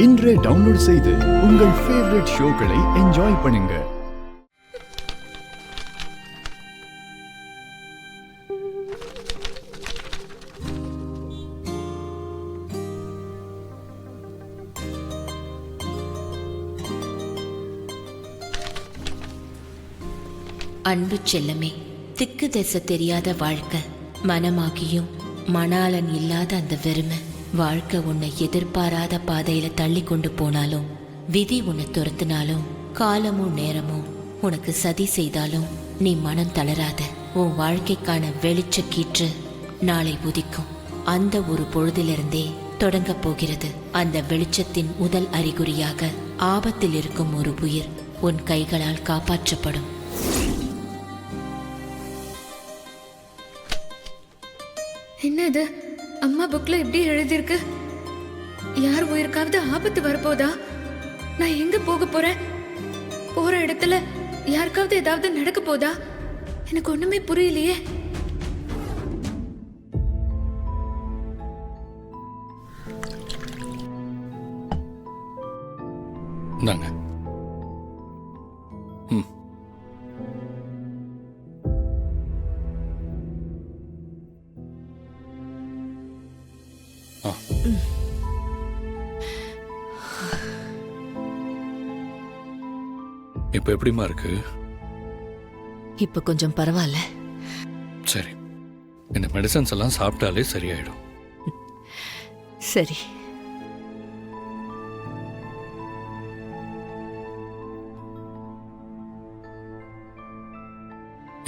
இன்றே டவுன்லோட் செய்து உங்கள் ஃபேவரட் ஷோக்களை என்ஜாய் பண்ணுங்க. அன்பு செல்லமே, திக்கு திசை தெரியாத வாழ்க்கை, மனமாகியும் மணாளன் இல்லாத அந்த வெறுமை. வாழ்க்கை உன்னை எதிர்பாராத பாதையில தள்ளி கொண்டு போனாலும், விதி உன்னை துரத்தினாலும், காலமும் நேரமும் உனக்கு சதி செய்தாலும் நீ மனம் தளராத. உன் வாழ்க்கைக்கான வெளிச்ச கீற்று நாளை உதிக்கும். அந்த ஒரு பொழுதிலிருந்தே தொடங்க போகிறது. அந்த வெளிச்சத்தின் முதல் அறிகுறியாக ஆபத்தில் இருக்கும் ஒரு உயிர் உன் கைகளால் காப்பாற்றப்படும். என்னது அம்மா புக்ல எப்படி எழுதியிருக்கு? யார் உயிருக்காவது ஆபத்து வரப்போதா? நான் எங்க போக போறேன்? போற இடத்துல யாருக்காவது ஏதாவது நடக்க போதா? எனக்கு ஒண்ணுமே புரியலையே. நாங்க இப்ப எப்படிமா இருக்கு? இப்ப கொஞ்சம் பரவாயில்ல. சரி, இந்த மெடிசன்ஸ் எல்லாம் சாப்பிட்டாலே சரியாயிடும். சரி.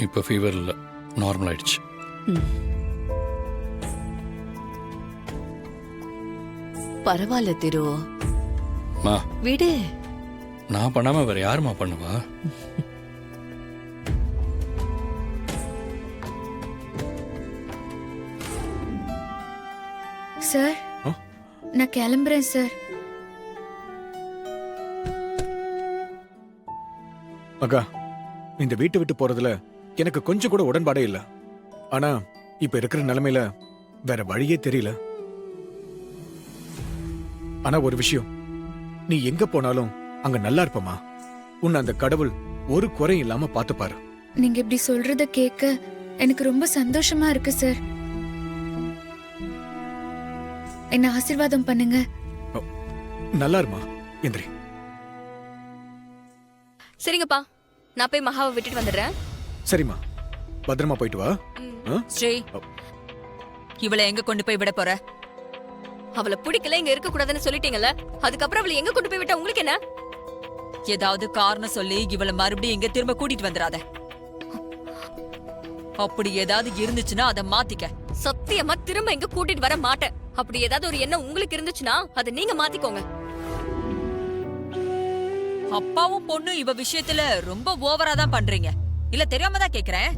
இப்ப ஃபீவர் இல்ல, நார்மல் ஆயிடுச்சு. பரவாயில்ல திரு, மா விடு. நான் பண்ணாம வேற யாருமா பண்ணுவா? சார், நான் கிளம்புறேன் சார். அக்கா, இந்த வீட்டை விட்டு போறதுல எனக்கு கொஞ்சம் கூட உடன்பாடே இல்ல. ஆனா இப்ப இருக்கிற நிலைமையில வேற வழியே தெரியல. ஆனா ஒரு விஷயம், நீ எங்க போனாலும் அங்க நல்லா இருப்பமா. உன்னை அந்த கடவுள் ஒரு குறை இல்லாம பாத்துப்பாரு. நீங்க இப்படி சொல்றத கேட்க எனக்கு ரொம்ப சந்தோஷமா இருக்கு சார். என்ன ஆசீர்வாதம் பண்ணுங்க. நல்லா இருமா, எந்திரி. சரிங்கப்பா, நான் போய் மகாவை விட்டுட்டு வந்துடுறேன். சரிம்மா, பத்திரமா போயிட்டு வா. ஸ்ரீ, இவளை எங்க கொண்டு போய் விட போற? அவளை பிடிக்கல, இங்க இருக்க கூடாதுன்னு சொல்லிட்டீங்கல்ல, அதுக்கப்புறம் அவளை எங்க கொண்டு போய் விட்டா உங்களுக்கு என்ன? ஏதாவது காரணம் சொல்லி இவளை மறுபடியும் இங்க திரும்ப கூட்டிட்டு வந்துடாத. அப்படி ஏதாவது இருந்துச்சுன்னா அதை மாத்திக்க. சத்தியமா திரும்ப இங்க கூட்டிட்டு வர மாட்டேன். அப்படி ஏதாவது ஒரு எண்ணம் உங்களுக்கு இருந்துச்சுன்னா அதை நீங்க மாத்திக்கோங்க. அப்பாவும் பொண்ணு இவ விஷயத்துல ரொம்ப ஓவரா தான் பண்றீங்க. இல்ல தெரியாம தான் கேக்குறேன்.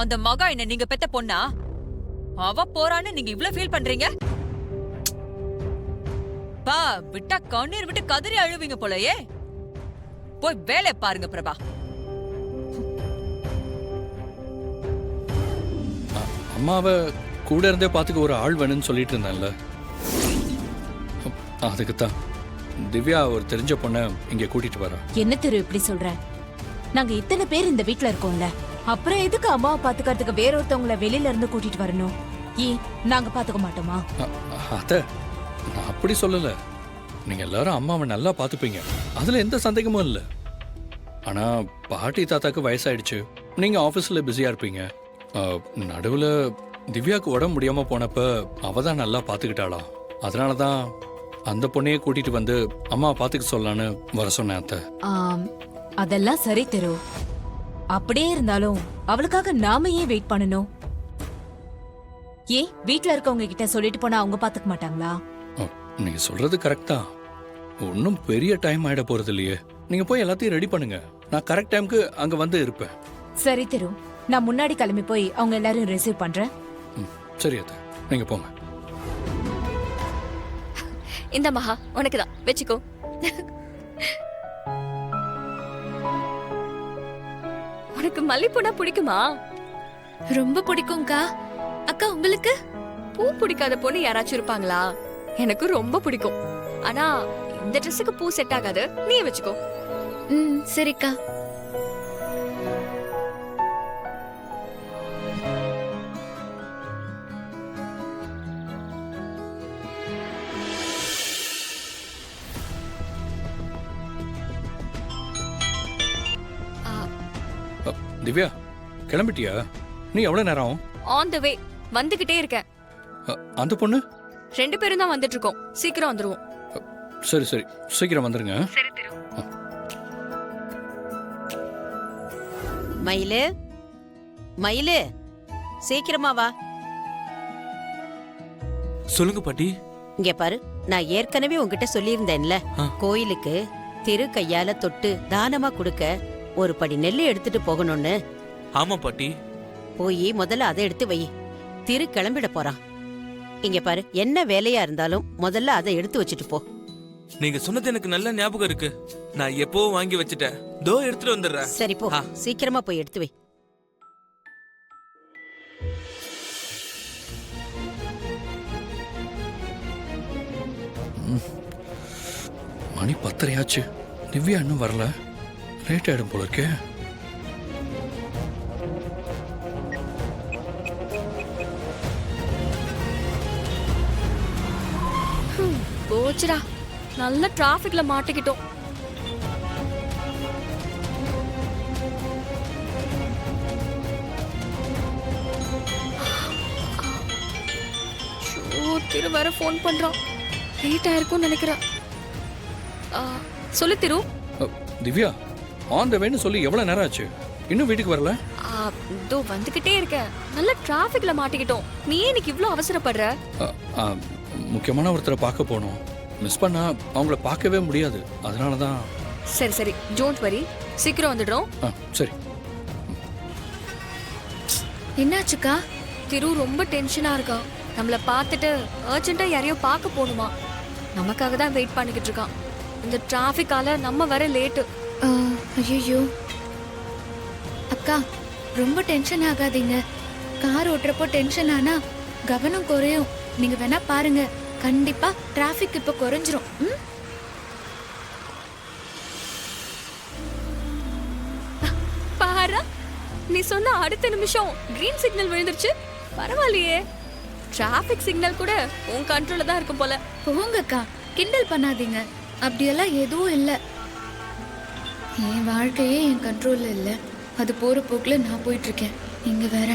அந்த மகா என்ன நீங்க பெத்த பொண்ணா? அவ போறான்னு நீங்க இவ்ளோ ஃபீல் பண்றீங்க? பா, விட்டா கண்ணீர் விட்டு கதறி அழுவீங்க போலயே. போய் வேலை பாருங்க பிரபா. அம்மாவை கூட இருந்தே பாத்துக்க ஒரு ஆள் வேணும்னு சொல்லிட்டு இருந்தேன்ல, அதுக்குத்தான் திவ்யா ஒரு தெரிஞ்ச பொண்ண இங்க கூட்டிட்டு வரா. என்ன திரு இப்படி சொல்ற? நாங்க இத்தனை பேர் இந்த வீட்ல இருக்கோம்ல, அப்புறம் எதுக்கு அம்மாவை பாத்துக்கிறதுக்கு வேற ஒருத்தவங்களை வெளியில இருந்து கூட்டிட்டு வரணும்? ஏன் நாங்க பாத்துக்க மாட்டோமா? அத நான் அப்படி சொல்லல. நீங்க எல்லாரும் அம்மாவை நல்லா பாத்துப்பீங்க, அதுல எந்த சந்தேகமும் இல்ல. ஆனா பாட்டி தாத்தாக்கு வயசாயிடுச்சு, நீங்க ஆபீஸ்ல பிஸியா இருப்பீங்க. நடுவுல திவ்யாக்கு உடம்பு முடியாம போனப்ப அவ தான் நல்லா பாத்துக்கிட்டாளா. அதனாலதான் அந்த பொண்ணையே கூட்டிட்டு வந்து அம்மா பாத்துக்க சொல்லலான்னு வர சொன்னேன் அத்தை. அதெல்லாம் சரி திரு. அப்படியே இருந்தாலும் அவளுக்காக நாம ஏன் வெயிட் பண்ணணும்? ஏன் வீட்ல இருக்கவங்க கிட்ட சொல்லிட்டு போனா அவங்க பாத்துக்க மாட்டாங்களா? நீங்க சொல்றது கரெக்ட் தான். ஒன்னும் பெரிய டைம் ஆயிட போறது இல்லையே. நீங்க போய் எல்லாத்தையும் ரெடி பண்ணுங்க, நான் கரெக்ட் டைம்க்கு அங்க வந்து இருப்பேன். சரி திரு, நான் முன்னாடி கிளம்பி போய் அவங்க எல்லாரும் ரிசீவ் பண்றேன். சரி அத்தை, நீங்க போங்க. இந்த மகா உனக்குதான், வெச்சுக்கோ. உனக்கு மல்லிப்பூனா பிடிக்குமா? ரொம்ப பிடிக்கும்க்கா. அக்கா உங்களுக்கு? பூ பிடிக்காத பொண்ணு யாராச்சும் இருப்பாங்களா? எனக்கு ரொம்ப பிடிக்கும். ஆனா இந்த ட்ரெஸ்ஸுக்கு பூ செட் ஆகாது, நீ வச்சுக்கோ. ம் சரிக்கா. திவ்யா கிளம்பிட்டியா? நீ எவ்வளவு நேரம் ஆகும்? ஆன் த வே, வந்துகிட்டே இருக்கேன். அந்த பொண்ணு? 2 பேரும் தான் வந்துட்டு இருக்கோம், சீக்கிரம் வந்துருவோம். சரி சரி, சீக்கிரம் வந்துருங்க. சரி திரு. மயிலு, மயிலு, சீக்கிரமா வா. சொல்லுங்க பாட்டி. இங்க பாரு, நான் ஏற்கனவே உன்கிட்ட சொல்லியிருந்தேன்ல, கோயிலுக்கு திரு கையால தொட்டு தானமா கொடுக்க ஒரு படி நெல்லு எடுத்துட்டு போகணும்னு. ஆமா பாட்டி. போய் முதல்ல அதை எடுத்து வை. திரு கிளம்பிட போறான். இங்க பாரு, என்ன வேலையா இருந்தாலும் முதல்ல அதை எடுத்து வச்சுட்டு போ. நீங்க சொன்னது எனக்கு நல்ல ஞாபகம் இருக்கு. நான் எப்பவும் வாங்கி வச்சுட்டேன். தோ எடுத்துட்டு வந்துடுறேன். சரி போ, சீக்கிரமா போய் எடுத்து வை. மணி 10:30 திவ்யா இன்னும் வரல. லேட் ஆயிடும் போல இருக்கே. போச்சுடா, நல்ல டிராஃபிக்ல மாட்டிக்கிட்டோம். திரு வேற ஃபோன் பண்றான். லேட் ஆயிருக்கும்னு நினைக்கிறேன். சொல்லு திரு. திவ்யா ஆன் த வேன்னு சொல்லி எவ்வளவு நேரம் ஆச்சு? இன்னும் வீட்டுக்கு வரல? இதோ வந்துகிட்டே இருக்கேன். நல்ல டிராஃபிக்ல மாட்டிக்கிட்டோம். நீ ஏன் இன்னைக்கு இவ்ளோ அவசரப்படுற? முக்கியமான ஒருத்தரை பார்க்க போகணும். மிஸ் பண்ணா அவங்கள பார்க்கவே முடியாது. அதனால தான். சரி சரி, டோன்ட் வரி, சீக்கிரம் வந்துடுறோம். சரி. என்னாச்சுக்கா? திரு ரொம்ப டென்ஷனா இருக்கா. நம்மள பார்த்துட்டு அர்ஜென்ட்டா யாரையோ பார்க்க போகணுமா. நமக்காக தான் வெயிட் பண்ணிக்கிட்டு இருக்கான். இந்த டிராஃபிக்கால நம்ம வர லேட்டு. ஐயோ அக்கா, ரொம்ப டென்ஷன் ஆகாதீங்க. கார் ஓட்டுறப்போ டென்ஷன் ஆனா கவனம் குறையும். நீங்க வேணா பாருங்க, கண்டிப்பா டிராஃபிக் இப்ப குறைஞ்சிரும். பாரா, நீ சொன்ன அடுத்த நிமிஷம் கிரீன் சிக்னல் விழுந்துருச்சு. பரவாயில்லையே, டிராஃபிக் சிக்னல் கூட உன் கண்ட்ரோல்ல தான் இருக்கும் போல. போங்கக்கா, கிண்டல் பண்ணாதீங்க. அப்படியெல்லாம் எதுவும் இல்ல. என் வாழ்க்கையே என் கண்ட்ரோல்ல இல்ல. அது போற போக்குல நான் போயிட்டு இருக்கேன். நீங்க வேற